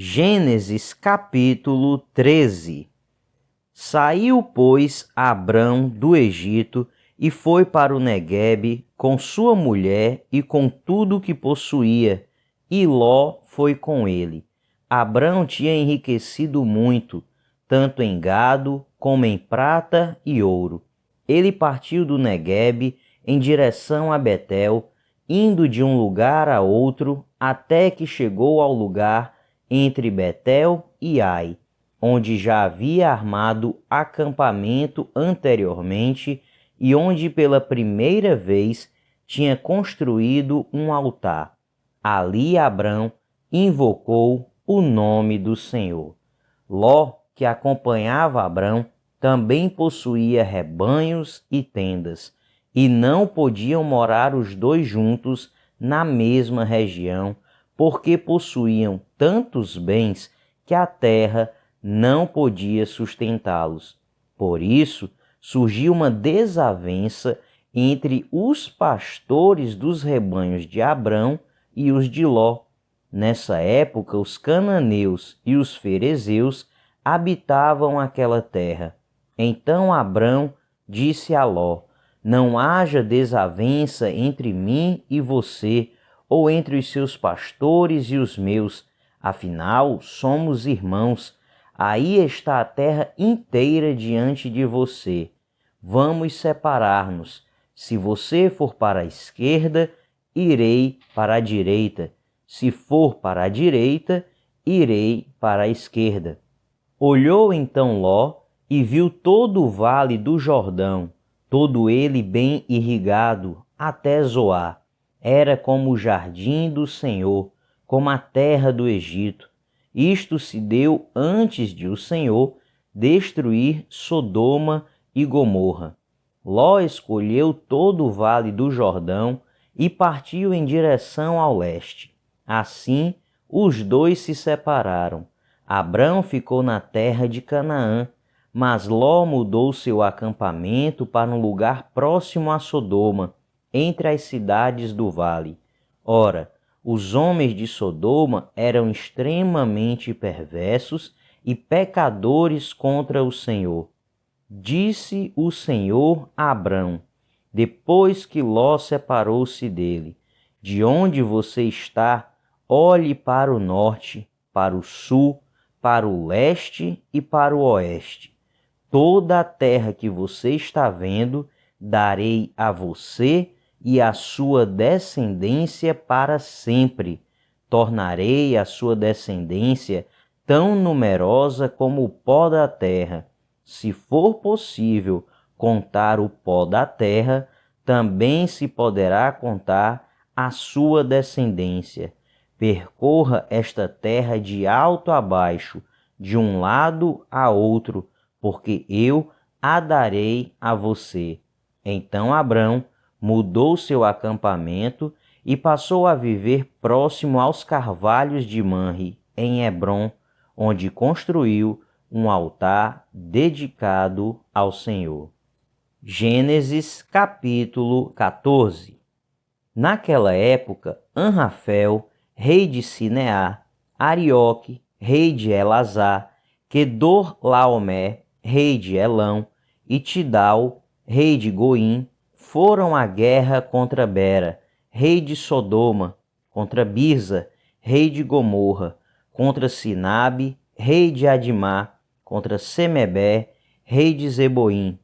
Gênesis capítulo 13. Saiu, pois, Abrão do Egito e foi para o Neguebe com sua mulher e com tudo o que possuía, e Ló foi com ele. Abrão tinha enriquecido muito, tanto em gado como em prata e ouro. Ele partiu do Neguebe em direção a Betel, indo de um lugar a outro, até que chegou ao lugar entre Betel e Ai, onde já havia armado acampamento anteriormente e onde pela primeira vez tinha construído um altar. Ali Abrão invocou o nome do Senhor. Ló, que acompanhava Abrão, também possuía rebanhos e tendas, e não podiam morar os dois juntos na mesma região, porque possuíam tantos bens que a terra não podia sustentá-los. Por isso, surgiu uma desavença entre os pastores dos rebanhos de Abrão e os de Ló. Nessa época, os cananeus e os ferezeus habitavam aquela terra. Então Abrão disse a Ló: não haja desavença entre mim e você, ou entre os seus pastores e os meus, afinal somos irmãos. Aí está a terra inteira diante de você. Vamos separar-nos. Se você for para a esquerda, irei para a direita. Se for para a direita, irei para a esquerda. Olhou então Ló e viu todo o vale do Jordão, todo ele bem irrigado, até Zoar. Era como o jardim do Senhor, como a terra do Egito. Isto se deu antes de o Senhor destruir Sodoma e Gomorra. Ló escolheu todo o vale do Jordão e partiu em direção ao leste. Assim, os dois se separaram. Abrão ficou na terra de Canaã, mas Ló mudou seu acampamento para um lugar próximo a Sodoma, entre as cidades do vale. Ora, os homens de Sodoma eram extremamente perversos e pecadores contra o Senhor. Disse o Senhor a Abrão, depois que Ló separou-se dele: de onde você está, olhe para o norte, para o sul, para o leste e para o oeste. Toda a terra que você está vendo, darei a você e à sua descendência para sempre. Tornarei a sua descendência tão numerosa como o pó da terra. Se for possível contar o pó da terra, também se poderá contar a sua descendência. Percorra esta terra de alto a baixo, de um lado a outro, porque eu a darei a você. Então Abrão mudou seu acampamento e passou a viver próximo aos carvalhos de Manre, em Hebrom, onde construiu um altar dedicado ao Senhor. Gênesis capítulo 14. Naquela época, Anrafel, rei de Sinear, Arioque, rei de Elazar, Quedorlaomer, rei de Elão, e Tidal, rei de Goim, foram à guerra contra Bera, rei de Sodoma, contra Birza, rei de Gomorra, contra Sinabe, rei de Adimá, contra Semebé, rei de Zeboim,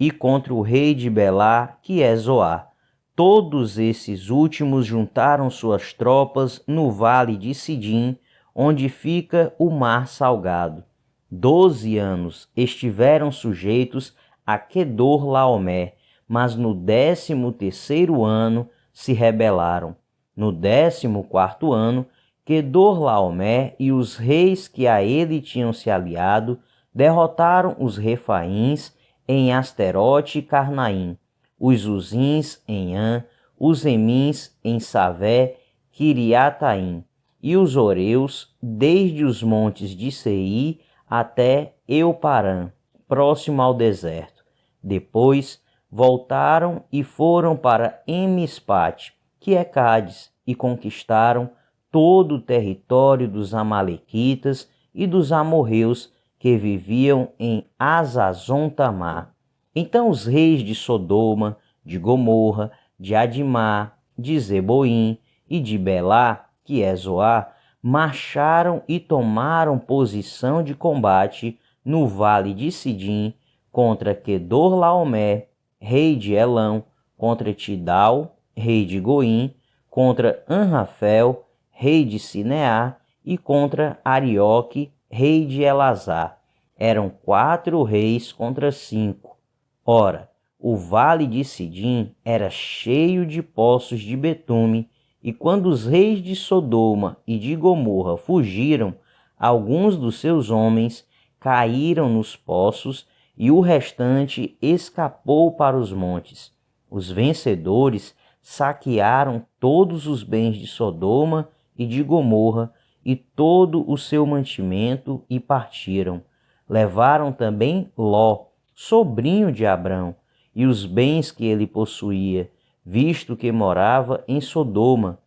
e contra o rei de Belá, que é Zoar. Todos esses últimos juntaram suas tropas no vale de Sidim, onde fica o mar salgado. 12 anos estiveram sujeitos a Quedorlaomer, mas no 13º ano se rebelaram. No 14º ano, Quedorlaomer e os reis que a ele tinham se aliado derrotaram os Refaíns em Asterote e Carnaim, os Uzins em An, os Emins em Savé, Quiriataim, e os Oreus desde os montes de Seir até Euparã, próximo ao deserto. Depois voltaram e foram para Emispate, que é Cádiz, e conquistaram todo o território dos amalequitas e dos amorreus que viviam em Hazazon-Tamar. Então os reis de Sodoma, de Gomorra, de Adimá, de Zeboim e de Belá, que é Zoar, marcharam e tomaram posição de combate no vale de Sidim contra Quedorlaomer, rei de Elão, contra Tidal, rei de Goim, contra Anrafel, rei de Sinear, e contra Arioque, rei de Elazar. Eram 4 reis contra 5. Ora, o vale de Sidim era cheio de poços de betume, e quando os reis de Sodoma e de Gomorra fugiram, alguns dos seus homens caíram nos poços e o restante escapou para os montes. Os vencedores saquearam todos os bens de Sodoma e de Gomorra e todo o seu mantimento e partiram. Levaram também Ló, sobrinho de Abrão, e os bens que ele possuía, visto que morava em Sodoma.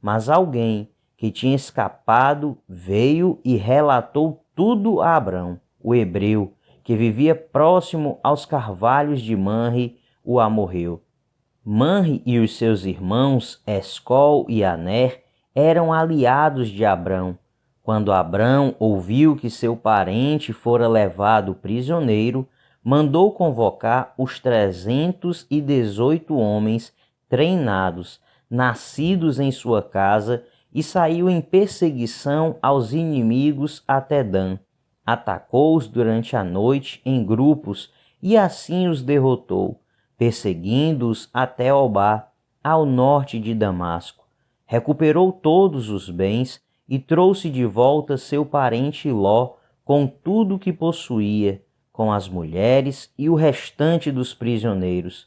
Mas alguém que tinha escapado veio e relatou tudo a Abrão, o hebreu, que vivia próximo aos carvalhos de Manre, o amorreu. Manre e os seus irmãos, Escol e Aner, eram aliados de Abrão. Quando Abrão ouviu que seu parente fora levado prisioneiro, mandou convocar os 318 homens treinados, nascidos em sua casa, e saiu em perseguição aos inimigos até Dan. Atacou-os durante a noite em grupos e assim os derrotou, perseguindo-os até Obá, ao norte de Damasco. Recuperou todos os bens e trouxe de volta seu parente Ló com tudo o que possuía, com as mulheres e o restante dos prisioneiros.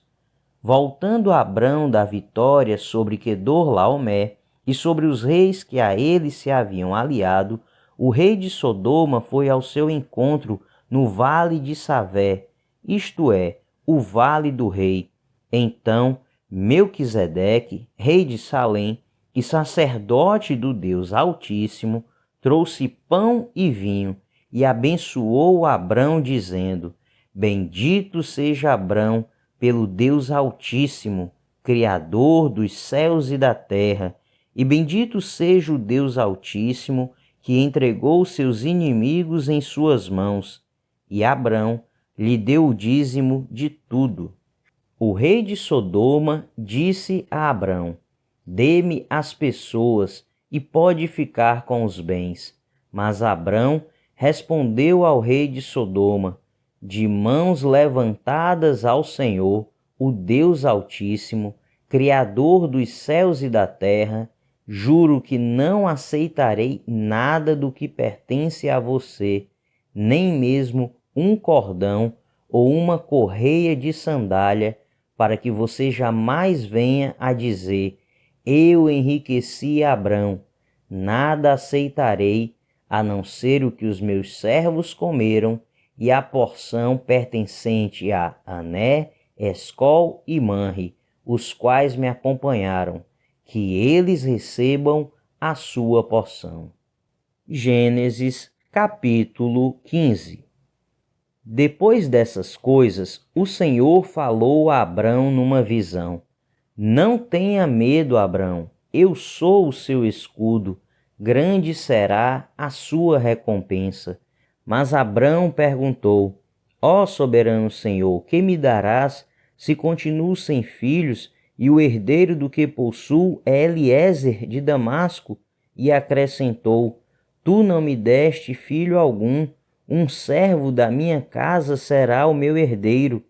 Voltando Abrão da vitória sobre Quedorlaomer e sobre os reis que a ele se haviam aliado, o rei de Sodoma foi ao seu encontro no vale de Savé, isto é, o vale do rei. Então Melquisedeque, rei de Salém e sacerdote do Deus Altíssimo, trouxe pão e vinho e abençoou Abrão, dizendo: Bendito seja Abrão pelo Deus Altíssimo, Criador dos céus e da terra, e bendito seja o Deus Altíssimo, que entregou seus inimigos em suas mãos. E Abrão lhe deu o dízimo de tudo. O rei de Sodoma disse a Abrão: Dê-me as pessoas e pode ficar com os bens. Mas Abrão respondeu ao rei de Sodoma: De mãos levantadas ao Senhor, o Deus Altíssimo, Criador dos céus e da terra, juro que não aceitarei nada do que pertence a você, nem mesmo um cordão ou uma correia de sandália, para que você jamais venha a dizer: Eu enriqueci Abrão. Nada aceitarei, a não ser o que os meus servos comeram, e a porção pertencente a Ané, Escol e Manre, os quais me acompanharam, que eles recebam a sua porção. Gênesis capítulo 15. Depois dessas coisas, o Senhor falou a Abrão numa visão: Não tenha medo, Abrão, eu sou o seu escudo, grande será a sua recompensa. Mas Abrão perguntou: Ó soberano Senhor, que me darás se continuo sem filhos e o herdeiro do que possuo é Eliezer de Damasco? E acrescentou: Tu não me deste filho algum, um servo da minha casa será o meu herdeiro.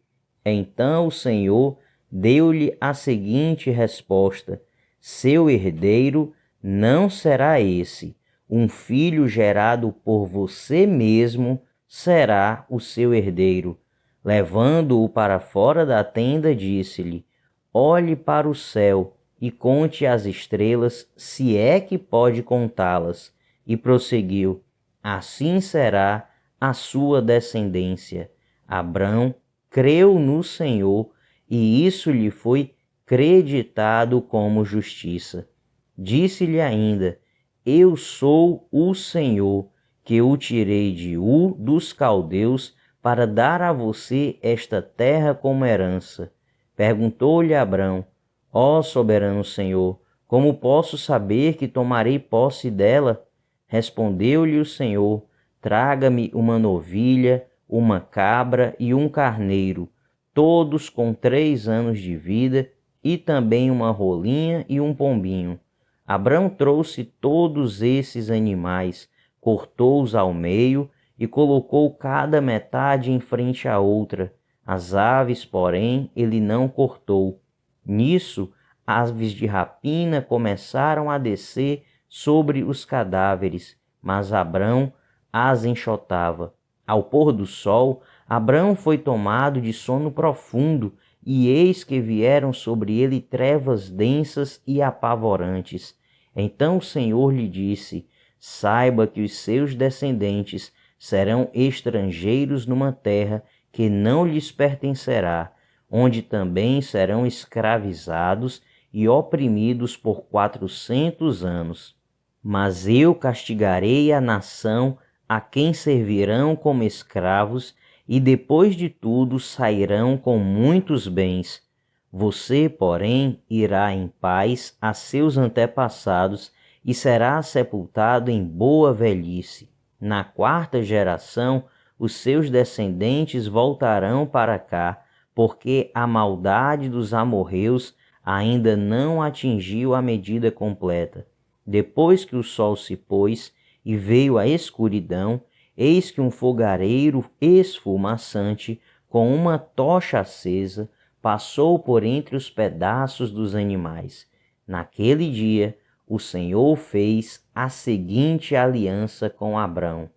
Então o Senhor deu-lhe a seguinte resposta: Seu herdeiro não será esse. Um filho gerado por você mesmo será o seu herdeiro. Levando-o para fora da tenda, disse-lhe: Olhe para o céu e conte as estrelas, se é que pode contá-las. E prosseguiu: Assim será a sua descendência. Abrão creu no Senhor, e isso lhe foi creditado como justiça. Disse-lhe ainda: Eu sou o Senhor, que o tirei de Ur dos caldeus para dar a você esta terra como herança. Perguntou-lhe Abrão: Ó soberano Senhor, como posso saber que tomarei posse dela? Respondeu-lhe o Senhor: Traga-me uma novilha, uma cabra e um carneiro, todos com 3 anos de vida, e também uma rolinha e um pombinho. Abrão trouxe todos esses animais, cortou-os ao meio e colocou cada metade em frente à outra. As aves, porém, ele não cortou. Nisso, aves de rapina começaram a descer sobre os cadáveres, mas Abrão as enxotava. Ao pôr do sol, Abrão foi tomado de sono profundo, e eis que vieram sobre ele trevas densas e apavorantes. Então o Senhor lhe disse: Saiba que os seus descendentes serão estrangeiros numa terra que não lhes pertencerá, onde também serão escravizados e oprimidos por 400 anos. Mas eu castigarei a nação a quem servirão como escravos, e depois de tudo sairão com muitos bens. Você, porém, irá em paz a seus antepassados e será sepultado em boa velhice. Na 4ª geração, os seus descendentes voltarão para cá, porque a maldade dos amorreus ainda não atingiu a medida completa. Depois que o sol se pôs e veio a escuridão, eis que um fogareiro esfumaçante, com uma tocha acesa, passou por entre os pedaços dos animais. Naquele dia, o Senhor fez a seguinte aliança com Abrão: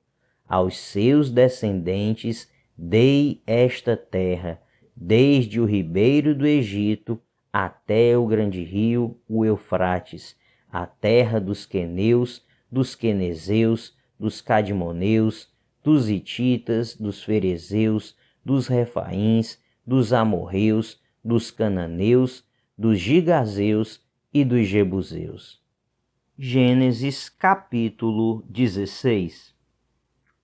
Aos seus descendentes dei esta terra, desde o ribeiro do Egito até o grande rio, o Eufrates, a terra dos queneus, dos quenezeus, dos cadmoneus, dos hititas, dos ferezeus, dos refaíns, dos amorreus, dos cananeus, dos gigazeus e dos jebuseus. Gênesis capítulo 16.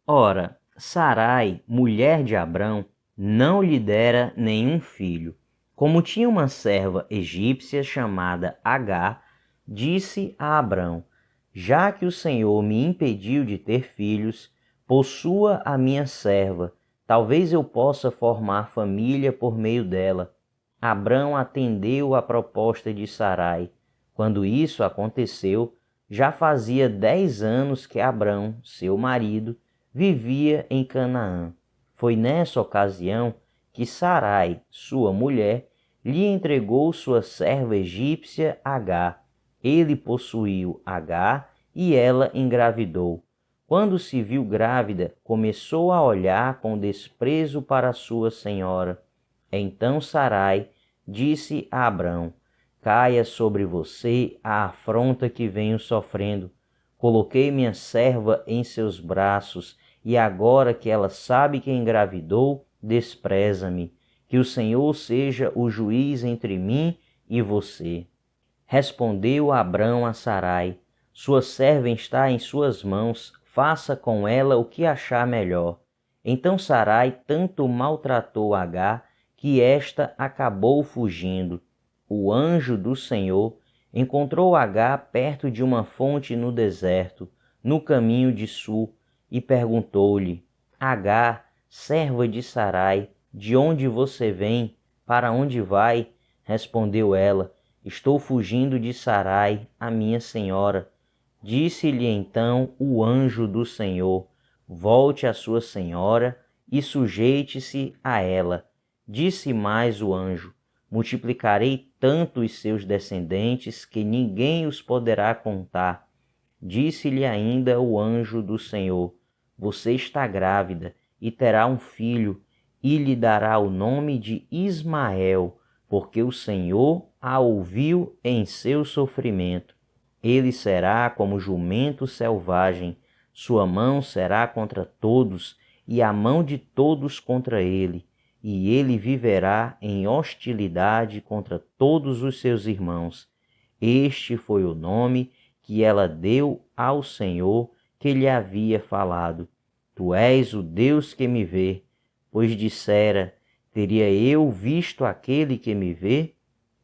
Ora, Sarai, mulher de Abrão, não lhe dera nenhum filho. Como tinha uma serva egípcia chamada Agar, disse a Abrão: Já que o Senhor me impediu de ter filhos, possua a minha serva, talvez eu possa formar família por meio dela. Abrão atendeu à proposta de Sarai. Quando isso aconteceu, já fazia 10 anos que Abrão, seu marido, vivia em Canaã. Foi nessa ocasião que Sarai, sua mulher, lhe entregou sua serva egípcia Agar. Ele possuiu Agar e ela engravidou. Quando se viu grávida, começou a olhar com desprezo para sua senhora. Então Sarai disse a Abrão: Caia sobre você a afronta que venho sofrendo. Coloquei minha serva em seus braços, e agora que ela sabe que engravidou, despreza-me. Que o Senhor seja o juiz entre mim e você. Respondeu Abrão a Sarai: Sua serva está em suas mãos, faça com ela o que achar melhor. Então Sarai tanto maltratou Agar que esta acabou fugindo. O anjo do Senhor encontrou Agar perto de uma fonte no deserto, no caminho de Sul, e perguntou-lhe: Agar, serva de Sarai, de onde você vem? Para onde vai? Respondeu ela: Estou fugindo de Sarai, a minha senhora. Disse-lhe então o anjo do Senhor: Volte à sua senhora e sujeite-se a ela. Disse mais o anjo: Multiplicarei tanto os seus descendentes que ninguém os poderá contar. Disse-lhe ainda o anjo do Senhor: Você está grávida e terá um filho, e lhe dará o nome de Ismael, porque o Senhor a ouviu em seu sofrimento. Ele será como jumento selvagem, sua mão será contra todos, e a mão de todos contra ele, e ele viverá em hostilidade contra todos os seus irmãos. Este foi o nome que ela deu ao Senhor que lhe havia falado: Tu és o Deus que me vê, pois dissera: Teria eu visto aquele que me vê?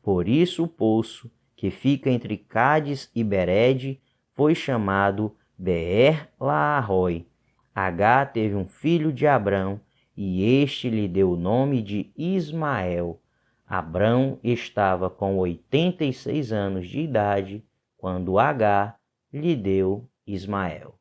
Por isso o poço, que fica entre Cádiz e Berede, foi chamado Beer-Lahai. Agá teve um filho de Abrão, e este lhe deu o nome de Ismael. Abrão estava com 86 anos de idade quando Agá lhe deu Ismael.